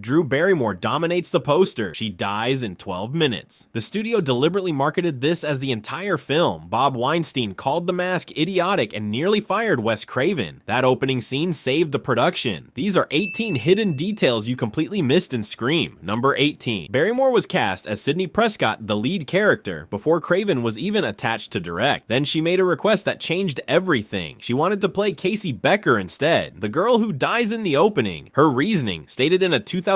Drew Barrymore dominates the poster. She dies in 12 minutes. The studio deliberately marketed this as the entire film. Bob Weinstein called the mask idiotic and nearly fired Wes Craven. That opening scene saved the production. These are 18 hidden details you completely missed in Scream. Number 18. Barrymore was cast as Sidney Prescott, the lead character, before Craven was even attached to direct. Then she made a request that changed everything. She wanted to play Casey Becker instead, the girl who dies in the opening. Her reasoning, stated in a 2020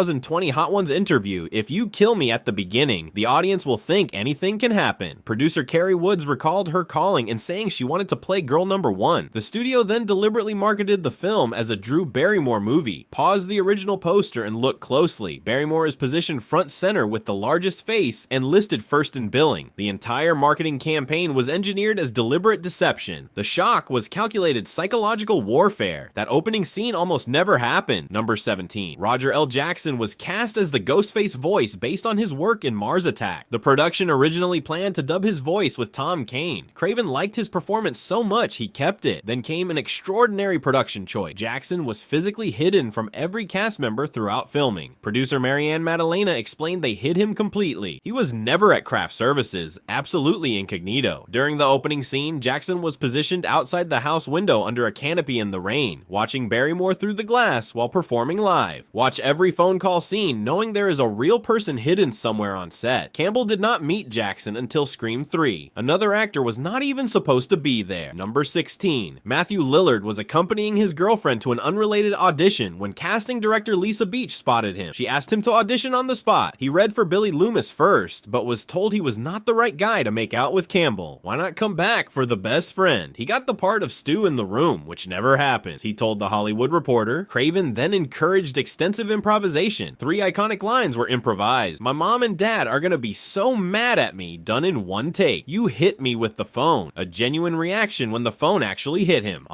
Hot Ones interview, "If you kill me at the beginning, the audience will think anything can happen." Producer Carrie Woods recalled her calling and saying she wanted to play girl number 1. The studio then deliberately marketed the film as a Drew Barrymore movie. Pause the original poster and look closely. Barrymore is positioned front center with the largest face and listed first in billing. The entire marketing campaign was engineered as deliberate deception. The shock was calculated psychological warfare. That opening scene almost never happened. Number 17. Roger L. Jackson was cast as the Ghostface voice based on his work in Mars Attack. The production originally planned to dub his voice with Tom Kane. Craven liked his performance so much he kept it. Then came an extraordinary production choice. Jackson was physically hidden from every cast member throughout filming. Producer Marianne Maddalena explained they hid him completely. He was never at craft services, absolutely incognito. During the opening scene, Jackson was positioned outside the house window under a canopy in the rain, watching Barrymore through the glass while performing live. Watch every phone call scene knowing there is a real person hidden somewhere on set. Campbell did not meet Jackson until Scream 3. Another actor was not even supposed to be there. Number 16. Matthew Lillard was accompanying his girlfriend to an unrelated audition when casting director Lisa Beach spotted him. She asked him to audition on the spot. He read for Billy Loomis first, but was told he was not the right guy to make out with Campbell. Why not come back for the best friend? He got the part of Stu in The Room, which never happened, he told The Hollywood Reporter. Craven then encouraged extensive improvisation. 3 iconic lines were improvised. "My mom and dad are gonna be so mad at me," done in one take. "You hit me with the phone." A genuine reaction when the phone actually hit him.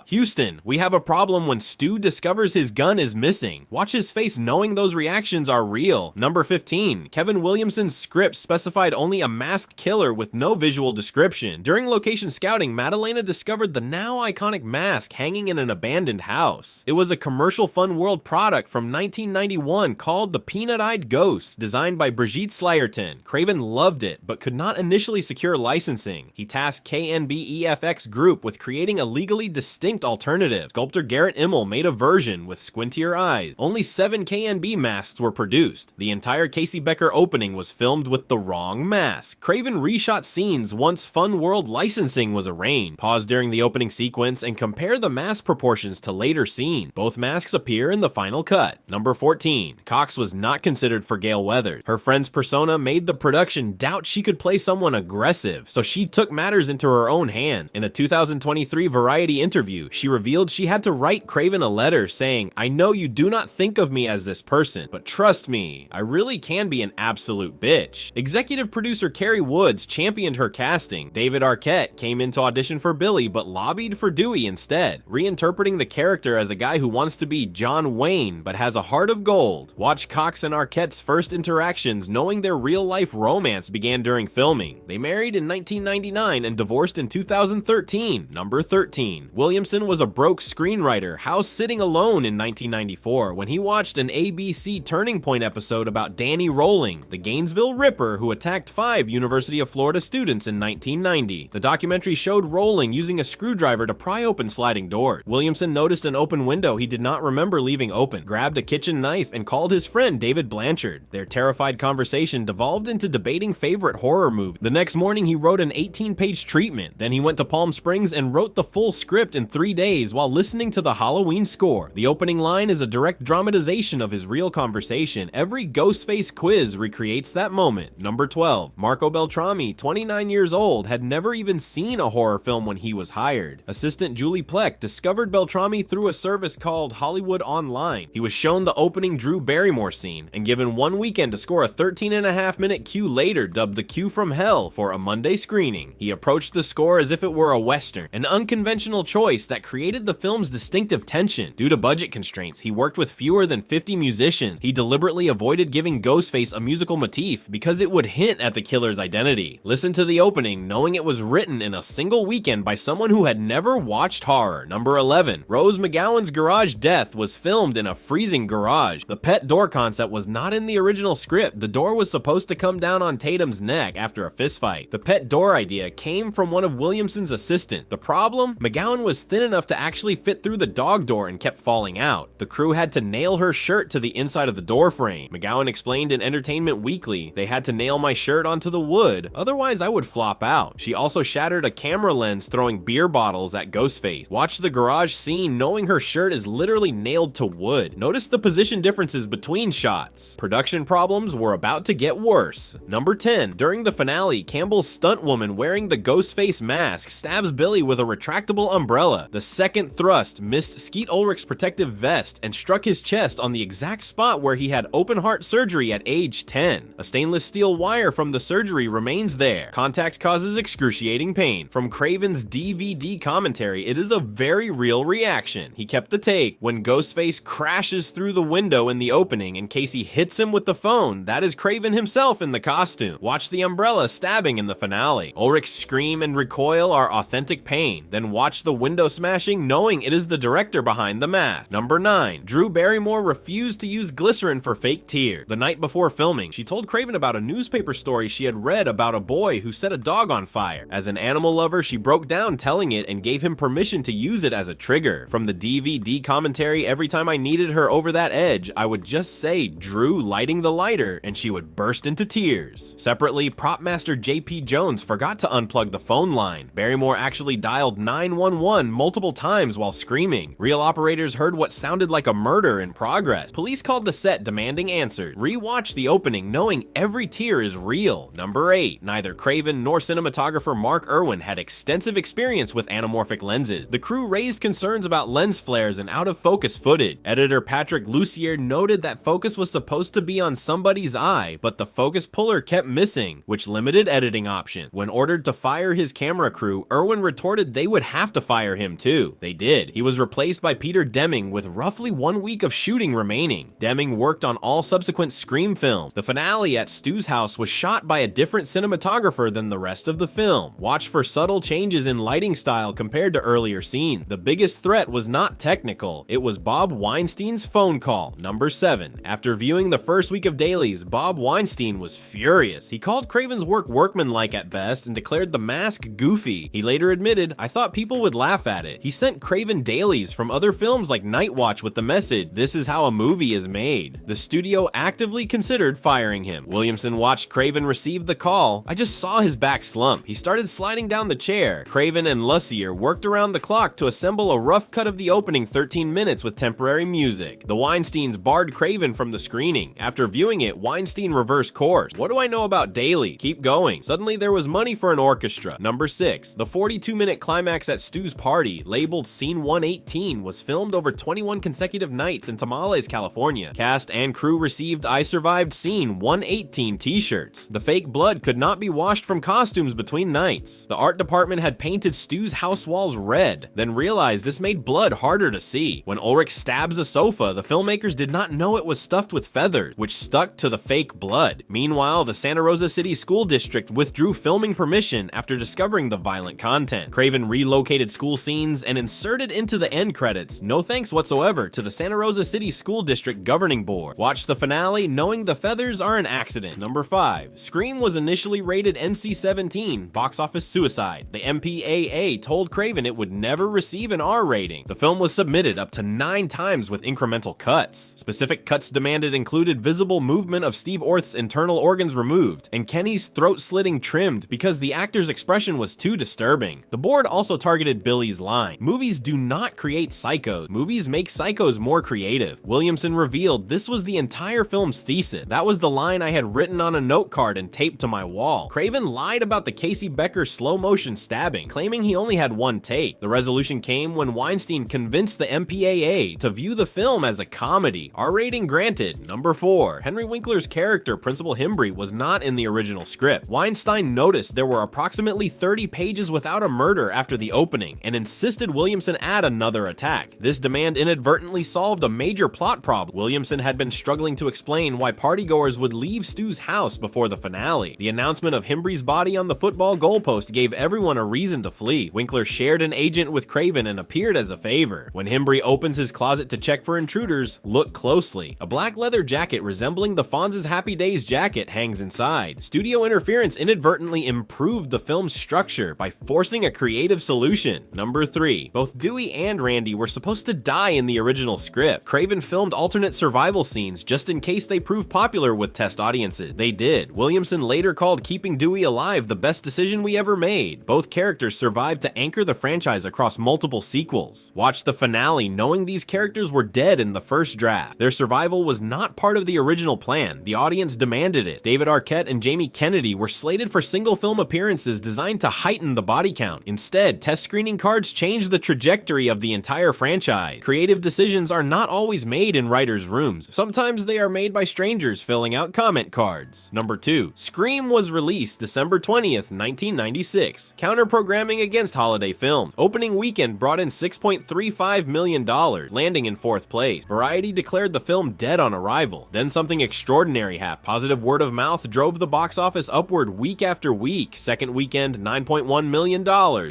Houston, we have a problem when Stu discovers his gun is missing. Watch his face knowing those reactions are real. Number 15. Kevin Williamson's script specified only a masked killer with no visual description. During location scouting, Maddalena discovered the now iconic mask hanging in an abandoned house. It was a commercial Fun World product from 1991 called the Peanut-Eyed Ghost, designed by Brigitte Slayerton. Craven loved it, but could not initially secure licensing. He tasked KNBEFX Group with creating a legally distinct alternative. Sculptor Garrett Immel made a version with squintier eyes. Only 7 KNB masks were produced. The entire Casey Becker opening was filmed with the wrong mask. Craven reshot scenes once Fun World licensing was arranged. Pause during the opening sequence and compare the mask proportions to later scenes. Both masks appear in the final cut. Number 14. Cox was not considered for Gale Weathers. Her friend's persona made the production doubt she could play someone aggressive, so she took matters into her own hands. In a 2023 Variety interview, she revealed she had to write Craven a letter saying, "I know you do not think of me as this person, but trust me, I really can be an absolute bitch." Executive producer Carrie Woods championed her casting. David Arquette came in to audition for Billy, but lobbied for Dewey instead, reinterpreting the character as a guy who wants to be John Wayne, but has a heart of gold. Watch Cox and Arquette's first interactions, knowing their real-life romance began during filming. They married in 1999 and divorced in 2013. Number 13. Williamson was a broke screenwriter, house-sitting alone in 1994 when he watched an ABC Turning Point episode about Danny Rolling, the Gainesville Ripper who attacked 5 University of Florida students in 1990. The documentary showed Rolling using a screwdriver to pry open sliding doors. Williamson noticed an open window he did not remember leaving open, grabbed a kitchen knife, and called his friend David Blanchard. Their terrified conversation devolved into debating favorite horror movies. The next morning he wrote an 18-page treatment. Then he went to Palm Springs and wrote the full script in 3 days while listening to the Halloween score. The opening line is a direct dramatization of his real conversation. Every Ghostface quiz recreates that moment. Number 12. Marco Beltrami, 29 years old, had never even seen a horror film when he was hired. Assistant Julie Pleck discovered Beltrami through a service called Hollywood Online. He was shown the opening Drew Barrymore scene and given 1 weekend to score a 13.5-minute cue later dubbed The Cue from Hell for a Monday screening. He approached the score as if it were a Western, an unconventional choice that created the film's distinctive tension. Due to budget constraints, he worked with fewer than 50 musicians. He deliberately avoided giving Ghostface a musical motif because it would hint at the killer's identity. Listen to the opening knowing it was written in a single weekend by someone who had never watched horror. Number 11. Rose McGowan's garage death was filmed in a freezing garage. garage. The pet door concept was not in the original script. The door was supposed to come down on Tatum's neck after a fistfight. The pet door idea came from one of Williamson's assistants. The problem? McGowan was thin enough to actually fit through the dog door and kept falling out. The crew had to nail her shirt to the inside of the door frame. McGowan explained in Entertainment Weekly, "They had to nail my shirt onto the wood, otherwise I would flop out." She also shattered a camera lens throwing beer bottles at Ghostface. Watch the garage scene knowing her shirt is literally nailed to wood. Notice the position differences between shots. Production problems were about to get worse. Number 10. During the finale, Campbell's stunt woman wearing the Ghostface mask stabs Billy with a retractable umbrella. The second thrust missed Skeet Ulrich's protective vest and struck his chest on the exact spot where he had open heart surgery at age 10. A stainless steel wire from the surgery remains there. Contact causes excruciating pain. From Craven's DVD commentary, it is a very real reaction. He kept the take. When Ghostface crashes through the window in the opening and Casey hits him with the phone, that is Craven himself in the costume. Watch the umbrella stabbing in the finale. Ulrich's scream and recoil are authentic pain. Then watch the window smashing knowing it is the director behind the mask. Number 9. Drew Barrymore refused to use glycerin for fake tears. The night before filming, she told Craven about a newspaper story she had read about a boy who set a dog on fire. As an animal lover, she broke down telling it and gave him permission to use it as a trigger. From the DVD commentary, every time I needed her over that edge, I would just say Drew lighting the lighter and she would burst into tears. Separately, prop master JP Jones forgot to unplug the phone line. Barrymore actually dialed 911 multiple times while screaming. Real operators heard what sounded like a murder in progress. Police called the set demanding answers. Rewatch the opening knowing every tear is real. Number 8. Neither Craven nor cinematographer Mark Irwin had extensive experience with anamorphic lenses. The crew raised concerns about lens flares and out-of-focus footage. Editor Patrick Lussier noted that focus was supposed to be on somebody's eye, but the focus puller kept missing, which limited editing options. When ordered to fire his camera crew, Irwin retorted they would have to fire him too. They did. He was replaced by Peter Deming with roughly 1 week of shooting remaining. Deming worked on all subsequent Scream films. The finale at Stu's house was shot by a different cinematographer than the rest of the film. Watch for subtle changes in lighting style compared to earlier scenes. The biggest threat was not technical. It was Bob Weinstein's phone call. Number 7. After viewing the first week of dailies, Bob Weinstein was furious. He called Craven's work workmanlike at best and declared the mask goofy. He later admitted, "I thought people would laugh at it." He sent Craven dailies from other films like Night Watch with the message, "This is how a movie is made." The studio actively considered firing him. Williamson watched Craven receive the call. "I just saw his back slump. He started sliding down the chair." Craven and Lussier worked around the clock to assemble a rough cut of the opening 13 minutes with temporary music. The Weinsteins barred Craven from the screening. After viewing it, Weinstein reversed course. "What do I know about daily? Keep going." Suddenly there was money for an orchestra. Number 6. The 42-minute climax at Stu's party, labeled Scene 118, was filmed over 21 consecutive nights in Tamales, California. Cast and crew received I Survived Scene 118 t-shirts. The fake blood could not be washed from costumes between nights. The art department had painted Stu's house walls red, then realized this made blood harder to see. When Ulrich stabs a sofa, the filmmakers did not know it was stuffed with feathers, which stuck to the fake blood. Meanwhile, the Santa Rosa City School District withdrew filming permission after discovering the violent content. Craven relocated school scenes and inserted into the end credits, "No thanks whatsoever to the Santa Rosa City School District Governing Board." Watch the finale knowing the feathers are an accident. Number 5. Scream was initially rated NC-17, box office suicide. The MPAA told Craven it would never receive an R rating. The film was submitted up to 9 times with incremental cuts. Specific cuts demanded included visible movement of Steve Orth's internal organs removed, and Kenny's throat slitting trimmed because the actor's expression was too disturbing. The board also targeted Billy's line, "Movies do not create psychos. Movies make psychos more creative." Williamson revealed this was the entire film's thesis. "That was the line I had written on a note card and taped to my wall." Craven lied about the Casey Becker slow motion stabbing, claiming he only had 1 take. The resolution came when Weinstein convinced the MPAA to view the film as a comedy. R rating granted. Number 4. Henry Winkler's character, Principal Himbry, was not in the original script. Weinstein noticed there were approximately 30 pages without a murder after the opening and insisted Williamson add another attack. This demand inadvertently solved a major plot problem. Williamson had been struggling to explain why partygoers would leave Stu's house before the finale. The announcement of Himbry's body on the football goalpost gave everyone a reason to flee. Winkler shared an agent with Craven and appeared as a favor. When Himbry opens his closet to check for intruders, look look closely. A black leather jacket resembling the Fonz's Happy Days jacket hangs inside. Studio interference inadvertently improved the film's structure by forcing a creative solution. Number 3. Both Dewey and Randy were supposed to die in the original script. Craven filmed alternate survival scenes just in case they proved popular with test audiences. They did. Williamson later called keeping Dewey alive the best decision we ever made. Both characters survived to anchor the franchise across multiple sequels. Watch the finale knowing these characters were dead in the first draft. Their survival was not part of the original plan. The audience demanded it. David Arquette and Jamie Kennedy were slated for single film appearances designed to heighten the body count. Instead, test screening cards changed the trajectory of the entire franchise. Creative decisions are not always made in writers' rooms. Sometimes they are made by strangers filling out comment cards. Number 2. Scream was released December 20th, 1996, counter-programming against holiday films. Opening weekend brought in $6.35 million, landing in 4th place. Variety declared the film dead on arrival. Then something extraordinary happened. Positive word of mouth drove the box office upward week after week. Second weekend, $9.1 million.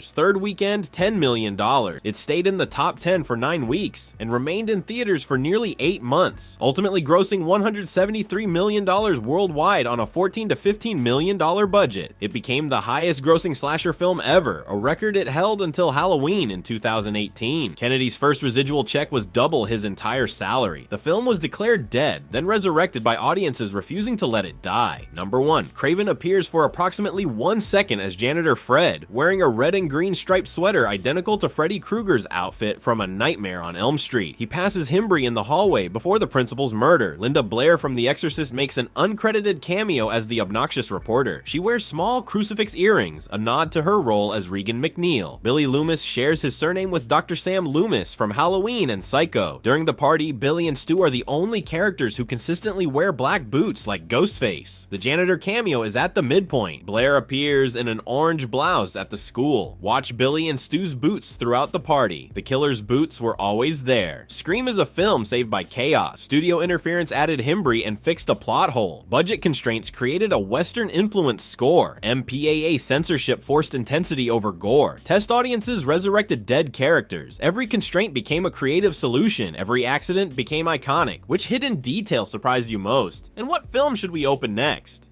Third weekend, $10 million. It stayed in the top 10 for 9 weeks and remained in theaters for nearly 8 months, ultimately grossing $173 million worldwide on a $14 to $15 million budget. It became the highest grossing slasher film ever, a record it held until Halloween in 2018. Kennedy's first residual check was double his entire salary. The film was declared dead, then resurrected by audiences refusing to let it die. Number 1. Craven appears for approximately 1 second as janitor Fred, wearing a red and green striped sweater identical to Freddy Krueger's outfit from A Nightmare on Elm Street. He passes Himbry in the hallway before the principal's murder. Linda Blair from The Exorcist makes an uncredited cameo as the obnoxious reporter. She wears small crucifix earrings, a nod to her role as Regan McNeil. Billy Loomis shares his surname with Dr. Sam Loomis from Halloween and Psycho. During the party, Billy and Stu are the only characters who consistently wear black boots like Ghostface. The janitor cameo is at the midpoint. Blair appears in an orange blouse at the school. Watch Billy and Stu's boots throughout the party. The killer's boots were always there. Scream is a film saved by chaos. Studio interference added Himbry and fixed a plot hole. Budget constraints created a Western-influenced score. MPAA censorship forced intensity over gore. Test audiences resurrected dead characters. Every constraint became a creative solution. Every accident became iconic. Which hidden detail surprised you most? And what film should we open next?